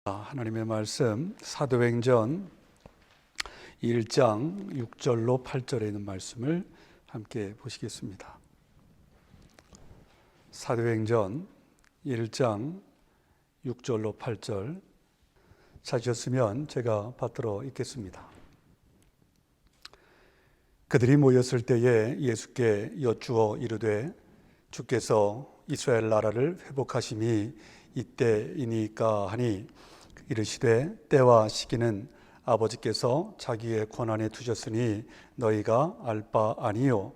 하나님의 말씀 사도행전 1장 6절로 8절에 있는 말씀을 함께 보시겠습니다. 사도행전 1장 6절로 8절 찾으셨으면 제가 받들어 읽겠습니다. 그들이 모였을 때에 예수께 여쭈어 이르되 주께서 이스라엘 나라를 회복하심이 이때이니까 하니 이르시되 때와 시기는 아버지께서 자기의 권한에 두셨으니 너희가 알 바 아니요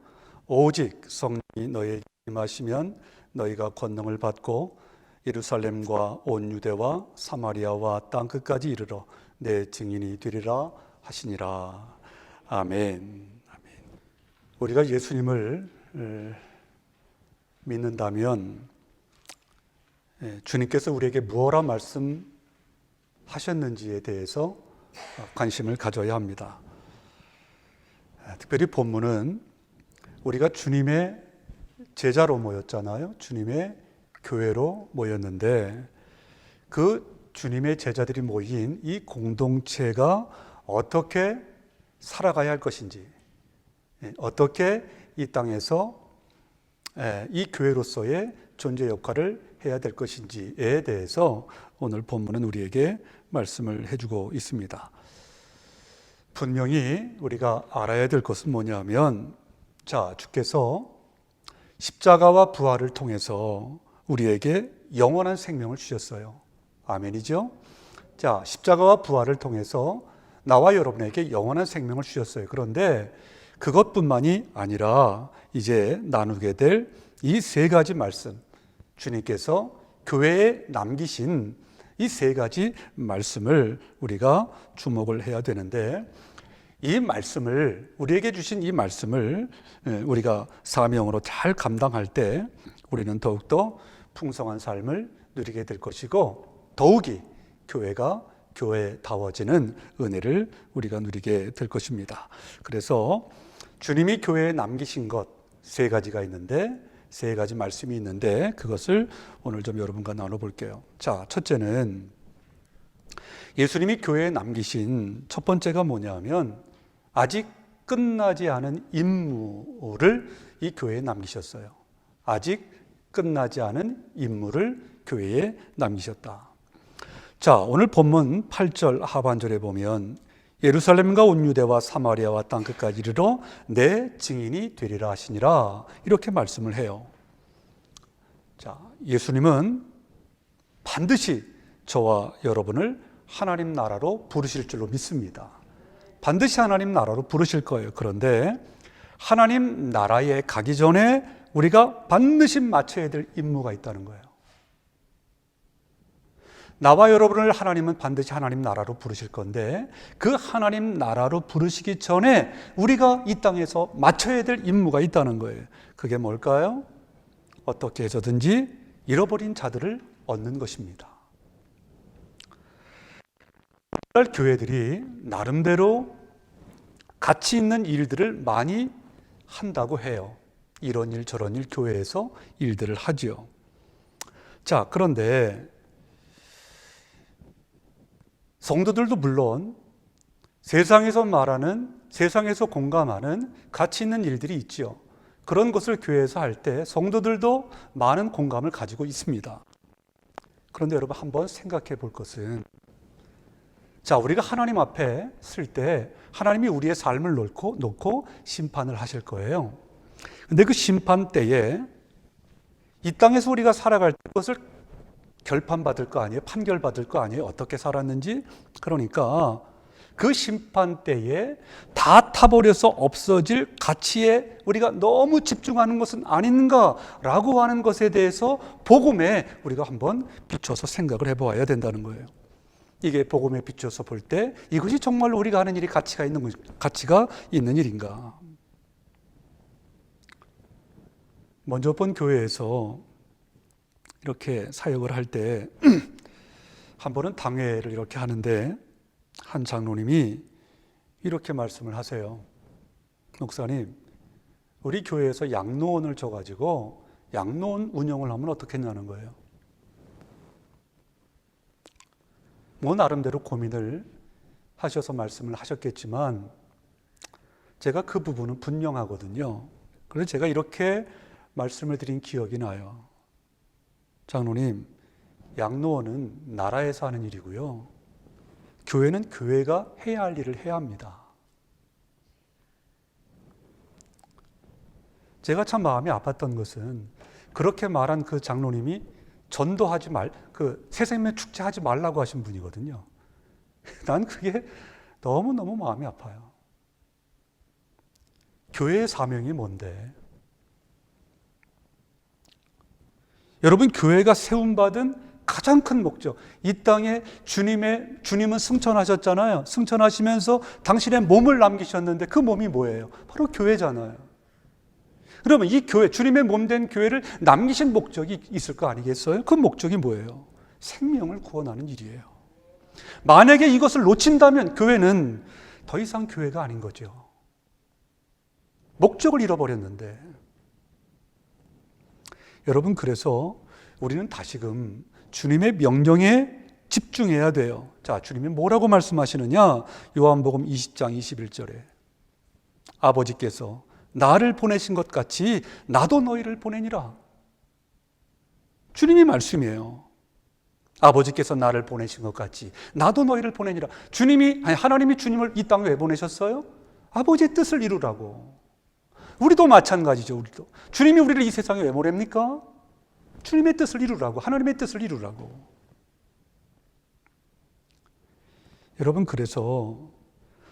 오직 성령이 너희에게 임하시면 너희가 권능을 받고 예루살렘과 온 유대와 사마리아와 땅 끝까지 이르러 내 증인이 되리라 하시니라. 아멘. 우리가 예수님을 믿는다면 주님께서 우리에게 무엇라 말씀하셨는지에 대해서 관심을 가져야 합니다. 특별히 본문은 우리가 주님의 제자로 모였잖아요. 주님의 교회로 모였는데 그 주님의 제자들이 모인 이 공동체가 어떻게 살아가야 할 것인지, 어떻게 이 땅에서 이 교회로서의 존재 역할을 해야 될 것인지에 대해서 오늘 본문은 우리에게 말씀을 해주고 있습니다. 분명히 우리가 알아야 될 것은 뭐냐면, 주께서 십자가와 부활을 통해서 우리에게 영원한 생명을 주셨어요. 아멘이죠? 십자가와 부활을 통해서 나와 여러분에게 영원한 생명을 주셨어요. 그런데 그것뿐만이 아니라 이제 나누게 될 이 세 가지 말씀, 주님께서 교회에 남기신 이 세 가지 말씀을 우리가 주목을 해야 되는데, 이 말씀을, 우리에게 주신 이 말씀을 우리가 사명으로 잘 감당할 때 우리는 더욱더 풍성한 삶을 누리게 될 것이고, 더욱이 교회가 교회다워지는 은혜를 우리가 누리게 될 것입니다. 그래서 주님이 교회에 남기신 것 세 가지가 있는데, 세 가지 말씀이 있는데 그것을 오늘 좀 여러분과 나눠볼게요. 첫째는 예수님이 교회에 남기신 첫 번째가 뭐냐면, 아직 끝나지 않은 임무를 이 교회에 남기셨어요. 아직 끝나지 않은 임무를 교회에 남기셨다. 오늘 본문 8절 하반절에 보면 예루살렘과 온 유대와 사마리아와 땅 끝까지 이르러 내 증인이 되리라 하시니라, 이렇게 말씀을 해요. 예수님은 반드시 저와 여러분을 하나님 나라로 부르실 줄로 믿습니다. 반드시 하나님 나라로 부르실 거예요. 그런데 하나님 나라에 가기 전에 우리가 반드시 마쳐야 될 임무가 있다는 거예요. 나와 여러분을 하나님은 반드시 하나님 나라로 부르실 건데, 그 하나님 나라로 부르시기 전에 우리가 이 땅에서 마쳐야 될 임무가 있다는 거예요. 그게 뭘까요? 어떻게 해서든지 잃어버린 자들을 얻는 것입니다. 오늘날 교회들이 나름대로 가치 있는 일들을 많이 한다고 해요. 이런 일 저런 일 교회에서 일들을 하지요. 그런데 성도들도 물론 세상에서 말하는, 세상에서 공감하는 가치 있는 일들이 있지요. 그런 것을 교회에서 할 때 성도들도 많은 공감을 가지고 있습니다. 그런데 여러분 한번 생각해 볼 것은, 우리가 하나님 앞에 쓸 때 하나님이 우리의 삶을 놓고 심판을 하실 거예요. 근데 그 심판 때에 이 땅에서 우리가 살아갈 때 그것을 결판받을 거 아니에요? 판결받을 거 아니에요? 어떻게 살았는지? 그러니까 그 심판 때에 다 타버려서 없어질 가치에 우리가 너무 집중하는 것은 아닌가라고 하는 것에 대해서 복음에 우리가 한번 비춰서 생각을 해보아야 된다는 거예요. 이게 복음에 비춰서 볼 때 이것이 정말로 우리가 하는 일이 가치가 있는 일인가? 먼저 본 교회에서 이렇게 사역을 할 때 한 번은 당회를 이렇게 하는데 한 장로님이 이렇게 말씀을 하세요. 목사님, 우리 교회에서 양로원을 줘가지고 양로원 운영을 하면 어떻겠냐는 거예요. 뭐 나름대로 고민을 하셔서 말씀을 하셨겠지만 제가 그 부분은 분명하거든요. 그래서 제가 이렇게 말씀을 드린 기억이 나요. 장로님, 양로원은 나라에서 하는 일이고요. 교회는 교회가 해야 할 일을 해야 합니다. 제가 참 마음이 아팠던 것은 그렇게 말한 그 장로님이 전도하지 새생명 축제 하지 말라고 하신 분이거든요. 난 그게 너무너무 마음이 아파요. 교회의 사명이 뭔데? 여러분, 교회가 세움받은 가장 큰 목적, 이 땅에 주님은 승천하셨잖아요. 승천하시면서 당신의 몸을 남기셨는데 그 몸이 뭐예요? 바로 교회잖아요. 그러면 이 교회, 주님의 몸 된 교회를 남기신 목적이 있을 거 아니겠어요? 그 목적이 뭐예요? 생명을 구원하는 일이에요. 만약에 이것을 놓친다면 교회는 더 이상 교회가 아닌 거죠. 목적을 잃어버렸는데. 여러분, 그래서 우리는 다시금 주님의 명령에 집중해야 돼요. 자, 주님이 뭐라고 말씀하시느냐? 요한복음 20장 21절에 아버지께서 나를 보내신 것 같이 나도 너희를 보내니라. 주님이 말씀이에요. 아버지께서 나를 보내신 것 같이 나도 너희를 보내니라. 하나님이 주님을 이 땅에 왜 보내셨어요? 아버지의 뜻을 이루라고. 우리도 마찬가지죠. 우리도 주님이 우리를 이 세상에 왜 보냅니까? 주님의 뜻을 이루라고, 하나님의 뜻을 이루라고. 여러분, 그래서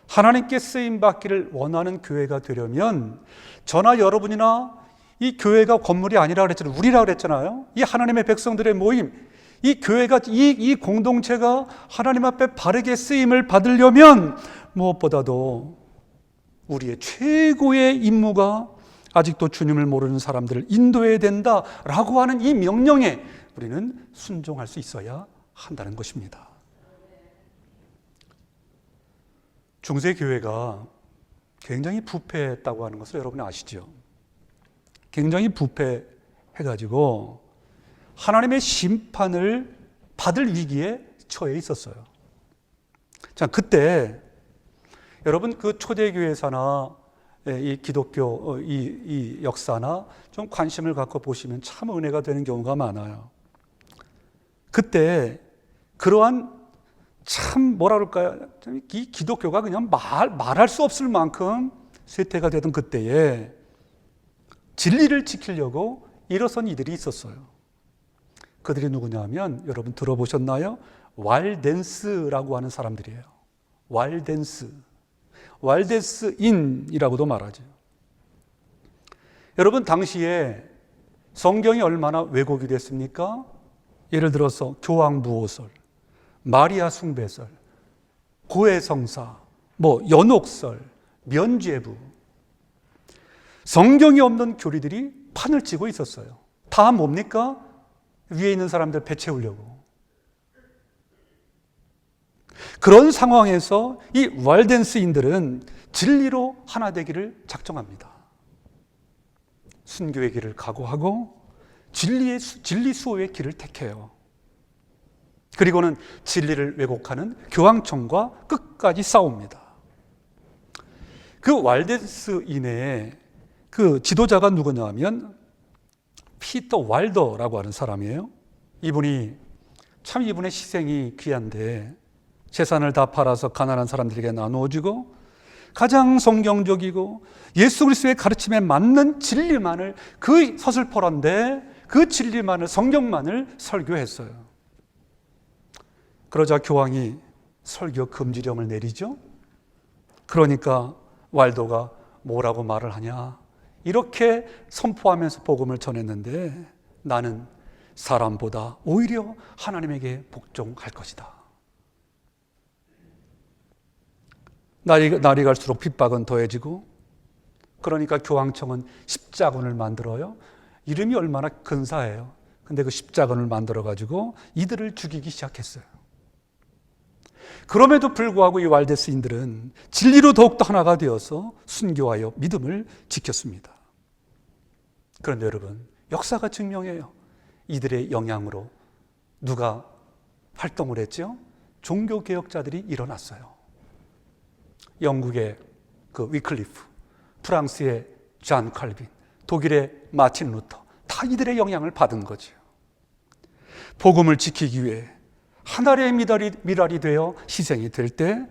하나님께 쓰임받기를 원하는 교회가 되려면 저나 여러분이나 이 교회가 건물이 아니라 그랬잖아요. 우리라 그랬잖아요. 이 하나님의 백성들의 모임, 이 교회가, 이 공동체가 하나님 앞에 바르게 쓰임을 받으려면 무엇보다도 우리의 최고의 임무가 아직도 주님을 모르는 사람들을 인도해야 된다라고 하는 이 명령에 우리는 순종할 수 있어야 한다는 것입니다. 중세교회가 굉장히 부패했다고 하는 것을 여러분이 아시죠? 굉장히 부패해가지고 하나님의 심판을 받을 위기에 처해 있었어요. 자, 그때 여러분 그 초대교회사나 이 기독교 이 역사나 좀 관심을 갖고 보시면 참 은혜가 되는 경우가 많아요. 그때 그러한 참 뭐라 그럴까요? 이 기독교가 그냥 말할 수 없을 만큼 쇠퇴가 되던 그때에 진리를 지키려고 일어선 이들이 있었어요. 그들이 누구냐 하면 여러분 들어보셨나요? 왈덴스라고 하는 사람들이에요. 왈데스인이라고도 말하죠. 여러분, 당시에 성경이 얼마나 왜곡이 됐습니까? 예를 들어서 교황부호설, 마리아 숭배설, 고해성사, 연옥설, 면죄부, 성경이 없는 교리들이 판을 치고 있었어요. 다 뭡니까? 위에 있는 사람들 배 채우려고. 그런 상황에서 이 왈덴스인들은 진리로 하나 되기를 작정합니다. 순교의 길을 각오하고 진리 수호의 길을 택해요. 그리고는 진리를 왜곡하는 교황청과 끝까지 싸웁니다. 그 왈덴스인의 그 지도자가 누구냐 하면 피터 왈더라고 하는 사람이에요. 이분의 희생이 귀한데 재산을 다 팔아서 가난한 사람들에게 나누어주고 가장 성경적이고 예수 그리스도의 가르침에 맞는 진리만을, 그 서슬퍼런데 그 진리만을, 성경만을 설교했어요. 그러자 교황이 설교 금지령을 내리죠. 그러니까 왈도가 뭐라고 말을 하냐, 이렇게 선포하면서 복음을 전했는데 나는 사람보다 오히려 하나님에게 복종할 것이다. 날이 갈수록 핍박은 더해지고, 그러니까 교황청은 십자군을 만들어요. 이름이 얼마나 근사해요. 근데 그 십자군을 만들어가지고 이들을 죽이기 시작했어요. 그럼에도 불구하고 이 왈데스인들은 진리로 더욱더 하나가 되어서 순교하여 믿음을 지켰습니다. 그런데 여러분, 역사가 증명해요. 이들의 영향으로 누가 활동을 했죠? 종교개혁자들이 일어났어요. 영국의 그 위클리프, 프랑스의 잔 칼빈, 독일의 마틴 루터, 다 이들의 영향을 받은 거죠. 복음을 지키기 위해 하나의 미랄이 되어 희생이 될 때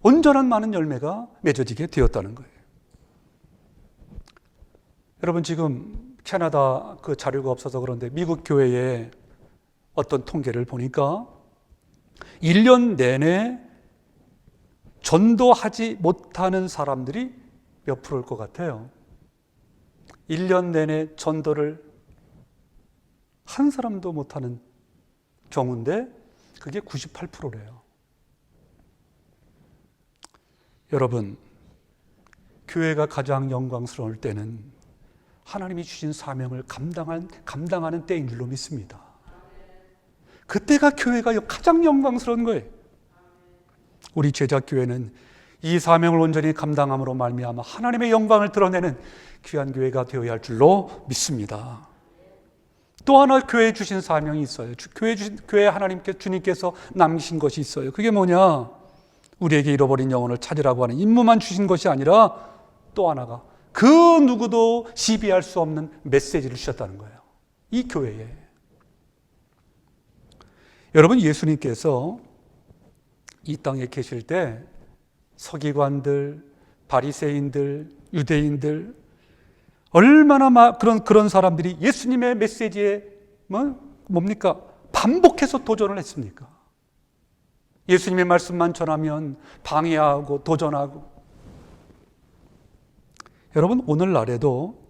온전한 많은 열매가 맺어지게 되었다는 거예요. 여러분, 지금 캐나다 그 자료가 없어서 그런데 미국 교회에 어떤 통계를 보니까 1년 내내 전도하지 못하는 사람들이 몇 프로일 것 같아요? 1년 내내 전도를 한 사람도 못하는 경우인데 그게 98%래요. 여러분, 교회가 가장 영광스러울 때는 하나님이 주신 사명을 감당하는 때인 줄로 믿습니다. 그때가 교회가 가장 영광스러운 거예요. 우리 제자교회는 이 사명을 온전히 감당함으로 말미암아 하나님의 영광을 드러내는 귀한 교회가 되어야 할 줄로 믿습니다. 또 하나 교회에 주신 사명이 있어요. 교회에 주님께서 남기신 것이 있어요. 그게 뭐냐? 우리에게 잃어버린 영혼을 찾으라고 하는 임무만 주신 것이 아니라 또 하나가 그 누구도 시비할 수 없는 메시지를 주셨다는 거예요. 이 교회에. 여러분, 예수님께서 이 땅에 계실 때 서기관들, 바리새인들, 유대인들 얼마나 그런 사람들이 예수님의 메시지에 뭡니까? 반복해서 도전을 했습니까? 예수님의 말씀만 전하면 방해하고 도전하고. 여러분, 오늘날에도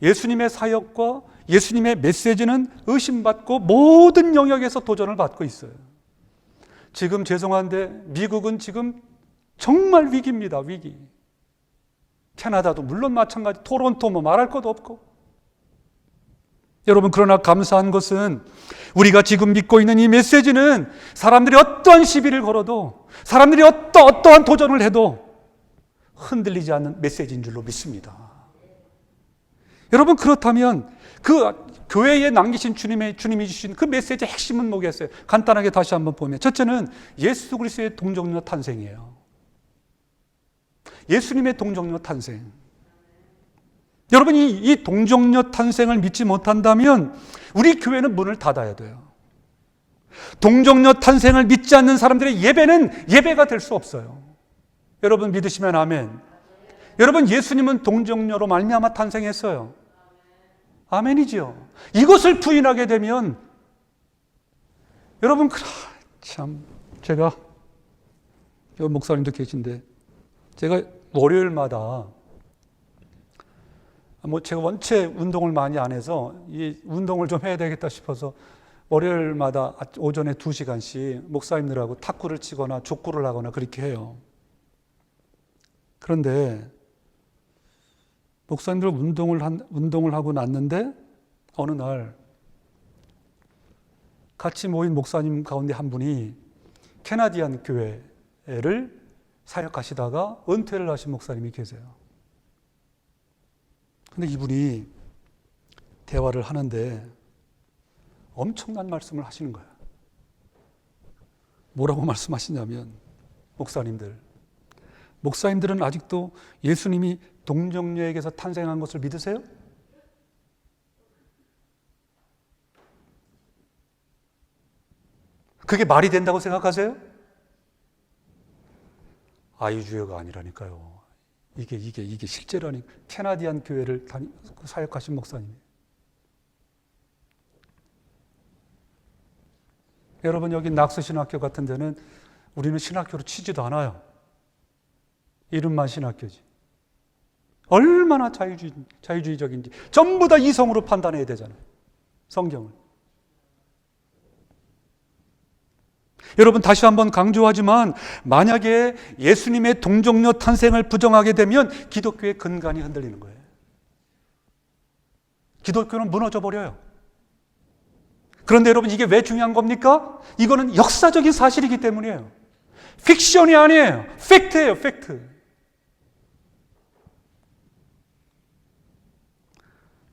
예수님의 사역과 예수님의 메시지는 의심받고 모든 영역에서 도전을 받고 있어요. 지금 죄송한데 미국은 지금 정말 위기입니다. 위기. 캐나다도 물론 마찬가지, 토론토 말할 것도 없고. 여러분, 그러나 감사한 것은 우리가 지금 믿고 있는 이 메시지는 사람들이 어떠한 시비를 걸어도, 사람들이 어떠한 도전을 해도 흔들리지 않는 메시지인 줄로 믿습니다. 여러분, 그렇다면 그 교회에 남기신 주님이 주신 그 메시지의 핵심은 뭐겠어요? 간단하게 다시 한번 보면, 첫째는 예수 그리스도의 동정녀 탄생이에요. 예수님의 동정녀 탄생. 여러분, 이 동정녀 탄생을 믿지 못한다면 우리 교회는 문을 닫아야 돼요. 동정녀 탄생을 믿지 않는 사람들의 예배는 예배가 될 수 없어요. 여러분, 믿으시면 아멘. 여러분, 예수님은 동정녀로 말미암아 탄생했어요. 아멘이지요. 이것을 부인하게 되면 여러분, 참, 제가 여기 목사님도 계신데 제가 월요일마다 제가 원체 운동을 많이 안 해서 이 운동을 좀 해야 되겠다 싶어서 월요일마다 오전에 2시간씩 목사님들하고 탁구를 치거나 족구를 하거나 그렇게 해요. 그런데 목사님들 운동을 하고 났는데 어느 날 같이 모인 목사님 가운데 한 분이 캐나디안 교회를 사역하시다가 은퇴를 하신 목사님이 계세요. 근데 이분이 대화를 하는데 엄청난 말씀을 하시는 거예요. 뭐라고 말씀하시냐면, 목사님들은 아직도 예수님이 동정녀에게서 탄생한 것을 믿으세요? 그게 말이 된다고 생각하세요? 아이주여가 아니라니까요. 이게 실제라니. 캐나디안 교회를 사역하신 목사님. 여러분, 여기 낙스 신학교 같은 데는 우리는 신학교로 치지도 않아요. 이름만 신학교지. 얼마나 자유주의적인지 전부 다 이성으로 판단해야 되잖아요. 성경을. 여러분, 다시 한번 강조하지만 만약에 예수님의 동정녀 탄생을 부정하게 되면 기독교의 근간이 흔들리는 거예요. 기독교는 무너져 버려요. 그런데 여러분, 이게 왜 중요한 겁니까? 이거는 역사적인 사실이기 때문이에요. 픽션이 아니에요. 팩트예요, 팩트.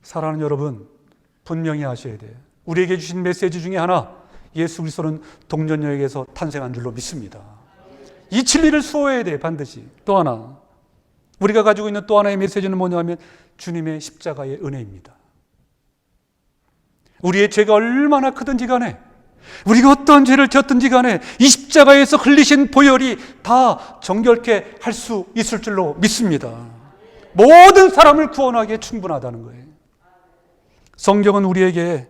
사랑하는 여러분, 분명히 아셔야 돼요. 우리에게 주신 메시지 중에 하나, 예수 그리스도는 동전여에게서 탄생한 줄로 믿습니다. 이 진리를 수호해야 돼, 반드시. 또 하나, 우리가 가지고 있는 또 하나의 메시지는 뭐냐 하면 주님의 십자가의 은혜입니다. 우리의 죄가 얼마나 크든지 간에, 우리가 어떤 죄를 지었든지 간에 이 십자가에서 흘리신 보혈이 다 정결케 할 수 있을 줄로 믿습니다. 모든 사람을 구원하기에 충분하다는 거예요. 성경은 우리에게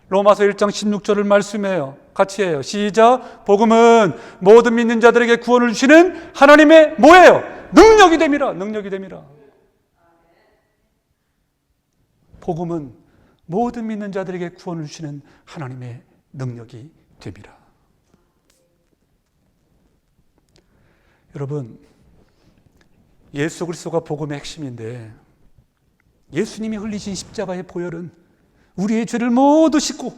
로마서 1장 16절을 말씀해요. 같이 해요. 시작. 복음은 모든 믿는 자들에게 구원을 주시는 하나님의 뭐예요? 능력이 됨이라. 능력이 됨이라. 복음은 모든 믿는 자들에게 구원을 주시는 하나님의 능력이 됨이라. 여러분, 예수 그리스도가 복음의 핵심인데 예수님이 흘리신 십자가의 보혈은 우리의 죄를 모두 씻고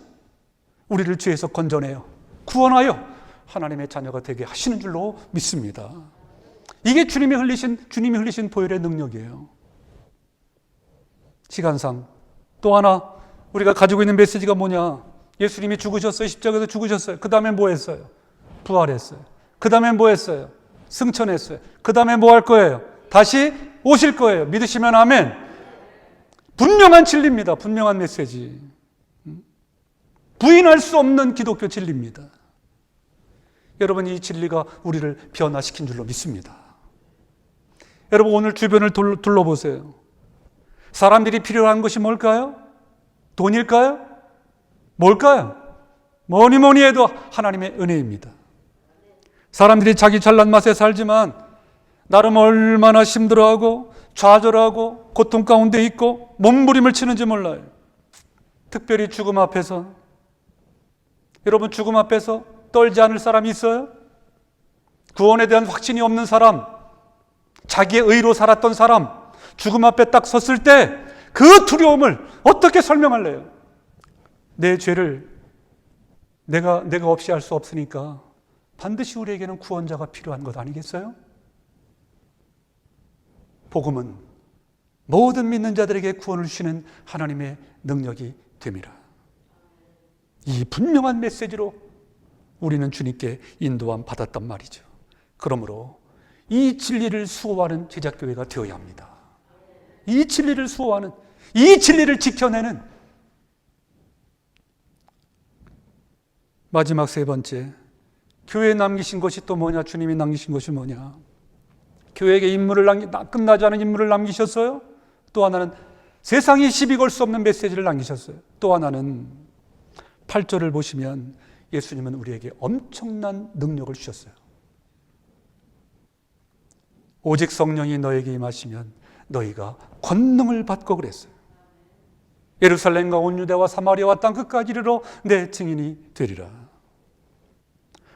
우리를 죄에서 건져내어 구원하여 하나님의 자녀가 되게 하시는 줄로 믿습니다. 이게 주님이 흘리신 보혈의 능력이에요. 시간상 또 하나 우리가 가지고 있는 메시지가 뭐냐? 예수님이 죽으셨어요. 십자가에서 죽으셨어요. 그 다음에 뭐 했어요? 부활했어요. 그 다음에 뭐 했어요? 승천했어요. 그 다음에 뭐 할 거예요? 다시 오실 거예요. 믿으시면 아멘. 분명한 진리입니다. 분명한 메시지. 부인할 수 없는 기독교 진리입니다. 여러분, 이 진리가 우리를 변화시킨 줄로 믿습니다. 여러분, 오늘 주변을 둘러보세요. 사람들이 필요한 것이 뭘까요? 돈일까요? 뭘까요? 뭐니 해도 하나님의 은혜입니다. 사람들이 자기 잘난 맛에 살지만 나름 얼마나 힘들어하고 좌절하고 고통 가운데 있고 몸부림을 치는지 몰라요. 특별히 죽음 앞에서, 여러분, 죽음 앞에서 떨지 않을 사람이 있어요? 구원에 대한 확신이 없는 사람, 자기의 의로 살았던 사람, 죽음 앞에 딱 섰을 때 그 두려움을 어떻게 설명할래요? 내 죄를 내가 없이 할 수 없으니까 반드시 우리에게는 구원자가 필요한 것 아니겠어요? 복음은 모든 믿는 자들에게 구원을 주시는 하나님의 능력이 됨이라. 이 분명한 메시지로 우리는 주님께 인도함 받았단 말이죠. 그러므로 이 진리를 수호하는 제자교회가 되어야 합니다. 이 진리를 수호하는, 이 진리를 지켜내는 마지막 세 번째, 교회에 남기신 것이 또 뭐냐? 주님이 남기신 것이 뭐냐? 교회에게 끝나지 않은 임무를 남기셨어요. 또 하나는 세상이 시비 걸 수 없는 메시지를 남기셨어요. 또 하나는 8절을 보시면 예수님은 우리에게 엄청난 능력을 주셨어요. 오직 성령이 너에게 임하시면 너희가 권능을 받고 그랬어요. 예루살렘과 온 유대와 사마리아와 땅 끝까지 이르러 내 증인이 되리라.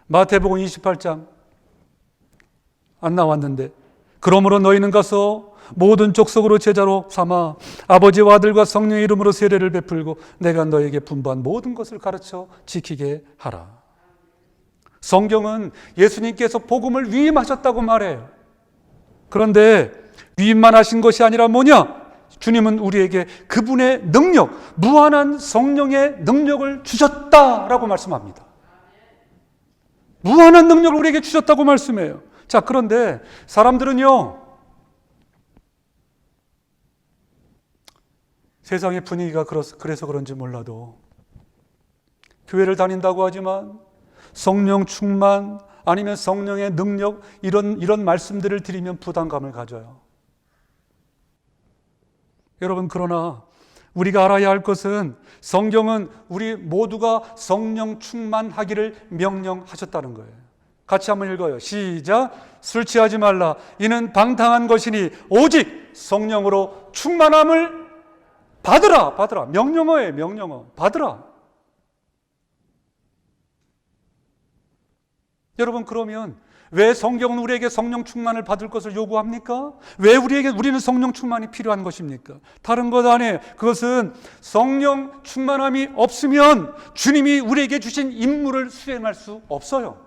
마태복음 28장 안 나왔는데, 그러므로 너희는 가서 모든 족속으로 제자로 삼아 아버지와 아들과 성령의 이름으로 세례를 베풀고 내가 너에게 분부한 모든 것을 가르쳐 지키게 하라. 성경은 예수님께서 복음을 위임하셨다고 말해요. 그런데 위임만 하신 것이 아니라 뭐냐? 주님은 우리에게 그분의 능력, 무한한 성령의 능력을 주셨다라고 말씀합니다. 무한한 능력을 우리에게 주셨다고 말씀해요. 자, 그런데 사람들은요, 세상의 분위기가 그래서 그런지 몰라도 교회를 다닌다고 하지만 성령 충만 아니면 성령의 능력 이런 말씀들을 드리면 부담감을 가져요. 여러분, 그러나 우리가 알아야 할 것은 성경은 우리 모두가 성령 충만하기를 명령하셨다는 거예요. 같이 한번 읽어요. 시작. 술 취하지 말라. 이는 방탕한 것이니 오직 성령으로 충만함을 받으라. 명령어예요. 명령어. 받으라. 여러분, 그러면 왜 성경은 우리에게 성령 충만을 받을 것을 요구합니까? 왜 우리는 성령 충만이 필요한 것입니까? 다른 것 아니에요. 그것은 성령 충만함이 없으면 주님이 우리에게 주신 임무를 수행할 수 없어요.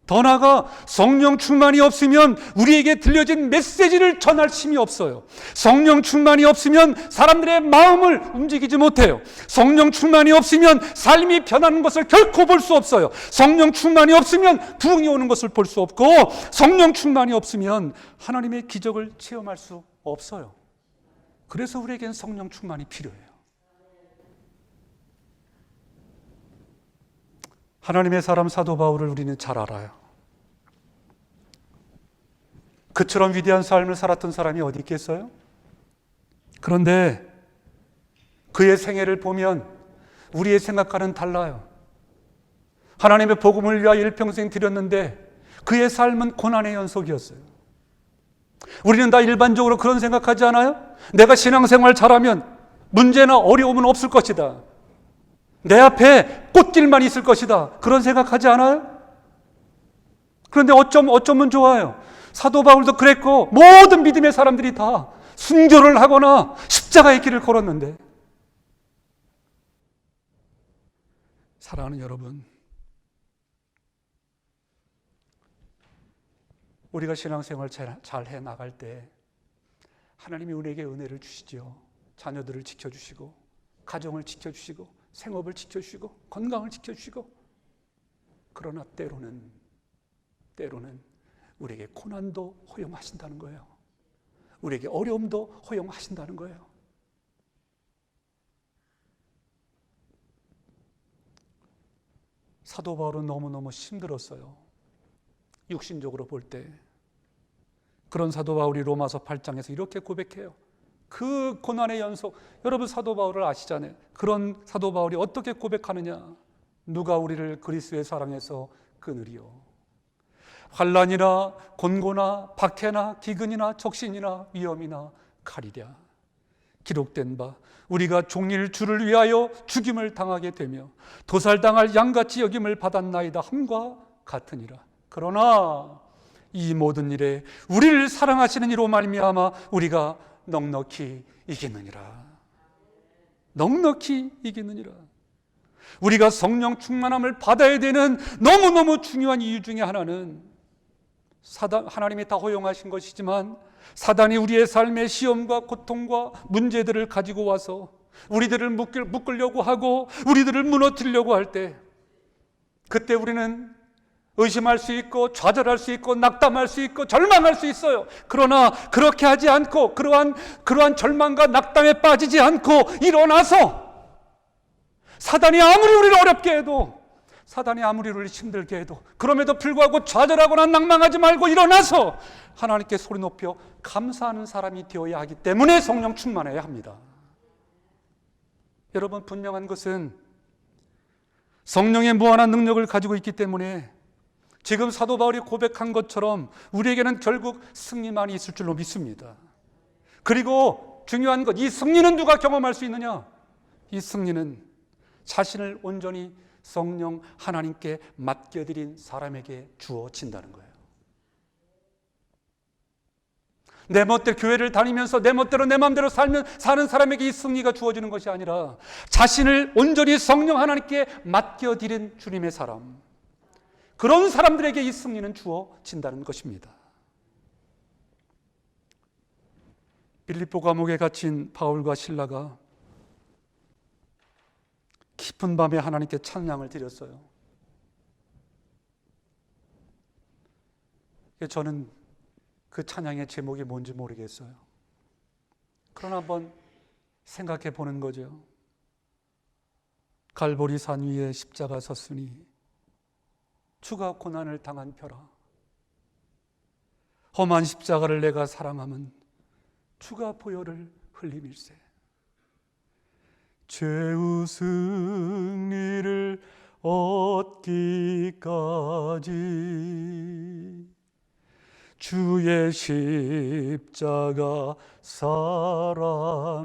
더 나아가 성령 충만이 없으면 우리에게 들려진 메시지를 전할 힘이 없어요. 성령 충만이 없으면 사람들의 마음을 움직이지 못해요. 성령 충만이 없으면 삶이 변하는 것을 결코 볼 수 없어요. 성령 충만이 없으면 부흥이 오는 것을 볼 수 없고, 성령 충만이 없으면 하나님의 기적을 체험할 수 없어요. 그래서 우리에겐 성령 충만이 필요해요. 하나님의 사람 사도 바울을 우리는 잘 알아요. 그처럼 위대한 삶을 살았던 사람이 어디 있겠어요? 그런데 그의 생애를 보면 우리의 생각과는 달라요. 하나님의 복음을 위하여 일평생 드렸는데 그의 삶은 고난의 연속이었어요. 우리는 다 일반적으로 그런 생각하지 않아요? 내가 신앙생활 잘하면 문제나 어려움은 없을 것이다. 내 앞에 꽃길만 있을 것이다. 그런 생각하지 않아요? 그런데 어쩌면 좋아요. 사도 바울도 그랬고 모든 믿음의 사람들이 다 순교를 하거나 십자가의 길을 걸었는데, 사랑하는 여러분, 우리가 신앙생활 잘 해나갈 때 하나님이 우리에게 은혜를 주시죠. 자녀들을 지켜주시고 가정을 지켜주시고 생업을 지켜주시고 건강을 지켜주시고, 그러나 때로는 우리에게 고난도 허용하신다는 거예요. 우리에게 어려움도 허용하신다는 거예요. 사도 바울은 너무너무 힘들었어요. 육신적으로 볼 때. 그런 사도 바울이 로마서 8장에서 이렇게 고백해요. 그 고난의 연속, 여러분 사도 바울을 아시잖아요. 그런 사도 바울이 어떻게 고백하느냐? 누가 우리를 그리스도의 사랑에서 끊으리요? 환난이나 곤고나 박해나 기근이나 적신이나 위험이나 칼이랴. 기록된 바 우리가 종일 주를 위하여 죽임을 당하게 되며 도살당할 양같이 여김을 받았나이다 함과 같으니라. 그러나 이 모든 일에 우리를 사랑하시는 이로 말미암아 우리가 넉넉히 이기느니라. 넉넉히 이기느니라. 우리가 성령 충만함을 받아야 되는 너무너무 중요한 이유 중에 하나는, 하나님이 다 허용하신 것이지만 사단이 우리의 삶의 시험과 고통과 문제들을 가지고 와서 우리들을 묶으려고 하고 우리들을 무너뜨리려고 할 때, 그때 우리는 의심할 수 있고 좌절할 수 있고 낙담할 수 있고 절망할 수 있어요. 그러나 그렇게 하지 않고 그러한 절망과 낙담에 빠지지 않고 일어나서, 사단이 아무리 우리를 어렵게 해도, 사단이 아무리 우리를 힘들게 해도 그럼에도 불구하고 좌절하거나 낭망하지 말고 일어나서 하나님께 소리 높여 감사하는 사람이 되어야 하기 때문에 성령 충만해야 합니다. 여러분, 분명한 것은 성령의 무한한 능력을 가지고 있기 때문에 지금 사도 바울이 고백한 것처럼 우리에게는 결국 승리만이 있을 줄로 믿습니다. 그리고 중요한 것, 이 승리는 누가 경험할 수 있느냐? 이 승리는 자신을 온전히 성령 하나님께 맡겨드린 사람에게 주어진다는 거예요. 내 멋대로 교회를 다니면서 내 멋대로 내 마음대로 사는 사람에게 이 승리가 주어지는 것이 아니라 자신을 온전히 성령 하나님께 맡겨드린 주님의 사람, 그런 사람들에게 이 승리는 주어진다는 것입니다. 빌립보 감옥에 갇힌 바울과 실라가 깊은 밤에 하나님께 찬양을 드렸어요. 저는 그 찬양의 제목이 뭔지 모르겠어요. 그러나 한번 생각해 보는 거죠. 갈보리 산 위에 십자가 섰으니 주가 고난을 당한 펴라. 험한 십자가를 내가 사랑함은 주가 보혈을 흘림일세. 죄의 승리를 얻기까지 주의 십자가 사랑하리.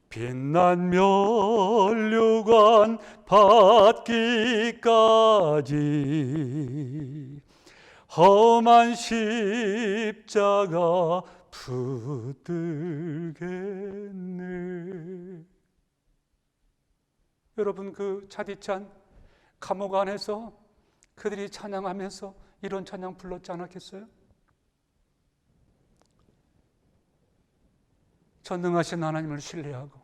빛난 면류관 받기까지 험한 십자가 붙들겠네. 여러분, 그 차디찬 감옥 안에서 그들이 찬양하면서 이런 찬양 불렀지 않았겠어요? 전능하신 하나님을 신뢰하고,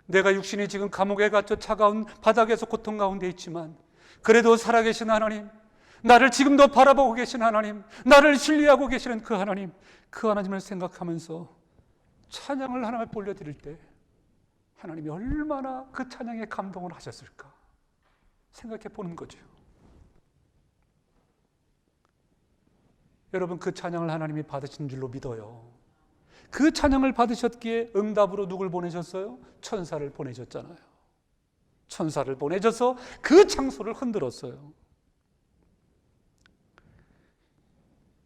내가 육신이 지금 감옥에 갇혀 차가운 바닥에서 고통 가운데 있지만 그래도 살아계신 하나님, 나를 지금도 바라보고 계신 하나님, 나를 신뢰하고 계시는 그 하나님, 그 하나님을 생각하면서 찬양을 하나님께 올려드릴 때 하나님이 얼마나 그 찬양에 감동을 하셨을까 생각해 보는 거죠. 여러분, 그 찬양을 하나님이 받으신 줄로 믿어요. 그 찬양을 받으셨기에 응답으로 누굴 보내셨어요? 천사를 보내셨잖아요. 천사를 보내셔서 그 창소를 흔들었어요.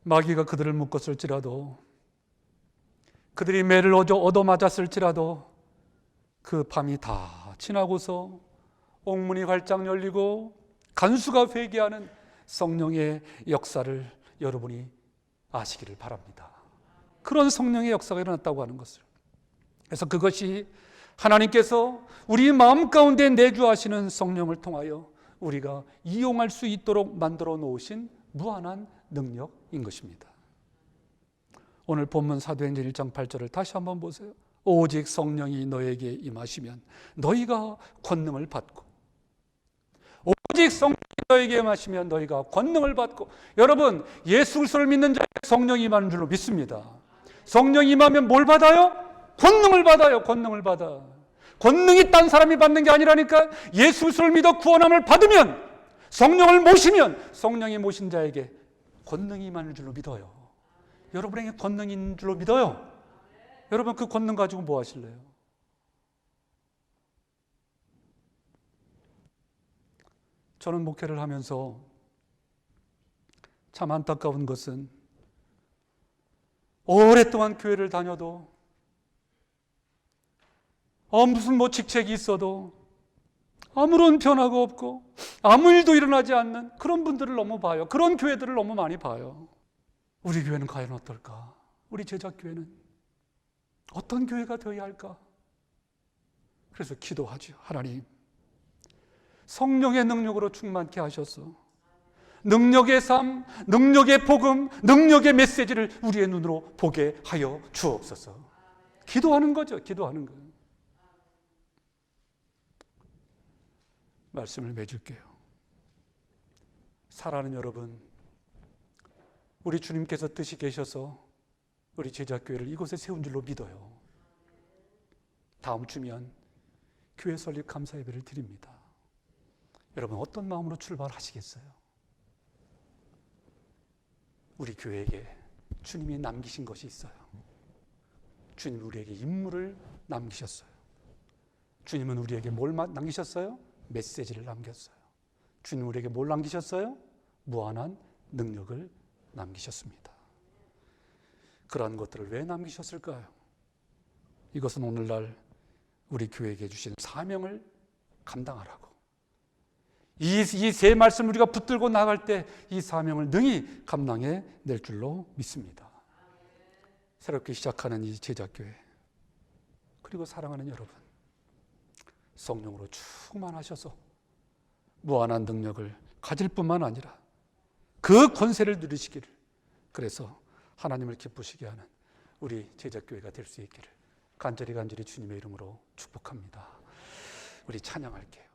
마귀가 그들을 묶었을지라도, 그들이 매를 얻어맞았을지라도 그 밤이 다 지나고서 옥문이 활짝 열리고 간수가 회개하는 성령의 역사를 여러분이 아시기를 바랍니다. 그런 성령의 역사가 일어났다고 하는 것을. 그래서 그것이 하나님께서 우리 마음 가운데 내주하시는 성령을 통하여 우리가 이용할 수 있도록 만들어 놓으신 무한한 능력인 것입니다. 오늘 본문 사도행전 1장 8절을 다시 한번 보세요. 오직 성령이 너에게 임하시면 너희가 권능을 받고, 오직 성령이 너에게 임하시면 너희가 권능을 받고. 여러분, 예수 그리스도를 믿는 자에게 성령이 임하는 줄로 믿습니다. 성령이 임하면 뭘 받아요? 권능을 받아요. 권능을 받아. 권능이 딴 사람이 받는 게 아니라니까. 예수 그리스도를 믿어 구원함을 받으면, 성령을 모시면 성령이 모신 자에게 권능이 임하는 줄로 믿어요. 여러분에게 권능이 있는 줄로 믿어요. 여러분, 그 권능 가지고 뭐 하실래요? 저는 목회를 하면서 참 안타까운 것은, 오랫동안 교회를 다녀도 무슨 직책이 있어도 아무런 변화가 없고 아무 일도 일어나지 않는 그런 분들을 너무 봐요. 그런 교회들을 너무 많이 봐요. 우리 교회는 과연 어떨까? 우리 제자교회는 어떤 교회가 되어야 할까? 그래서 기도하죠. 하나님, 성령의 능력으로 충만케 하셔서 능력의 삶, 능력의 복음, 능력의 메시지를 우리의 눈으로 보게 하여 주옵소서. 기도하는 거죠. 기도하는 거예요. 말씀을 맺을게요. 사랑하는 여러분, 우리 주님께서 뜻이 계셔서 우리 제자교회를 이곳에 세운 줄로 믿어요. 다음 주면 교회 설립 감사 예배를 드립니다. 여러분, 어떤 마음으로 출발하시겠어요? 우리 교회에게 주님이 남기신 것이 있어요. 주님이 우리에게 임무를 남기셨어요. 주님은 우리에게 뭘 남기셨어요? 메시지를 남겼어요. 주님 우리에게 뭘 남기셨어요? 무한한 능력을 남기셨습니다. 그러한 것들을 왜 남기셨을까요? 이것은 오늘날 우리 교회에게 주신 사명을 감당하라고. 이 세 말씀을 우리가 붙들고 나갈 때 이 사명을 능히 감당해 낼 줄로 믿습니다. 새롭게 시작하는 이 제자교회, 그리고 사랑하는 여러분, 성령으로 충만하셔서 무한한 능력을 가질 뿐만 아니라 그 권세를 누리시기를, 그래서 하나님을 기쁘시게 하는 우리 제자교회가 될 수 있기를 간절히 주님의 이름으로 축복합니다. 우리 찬양할게요.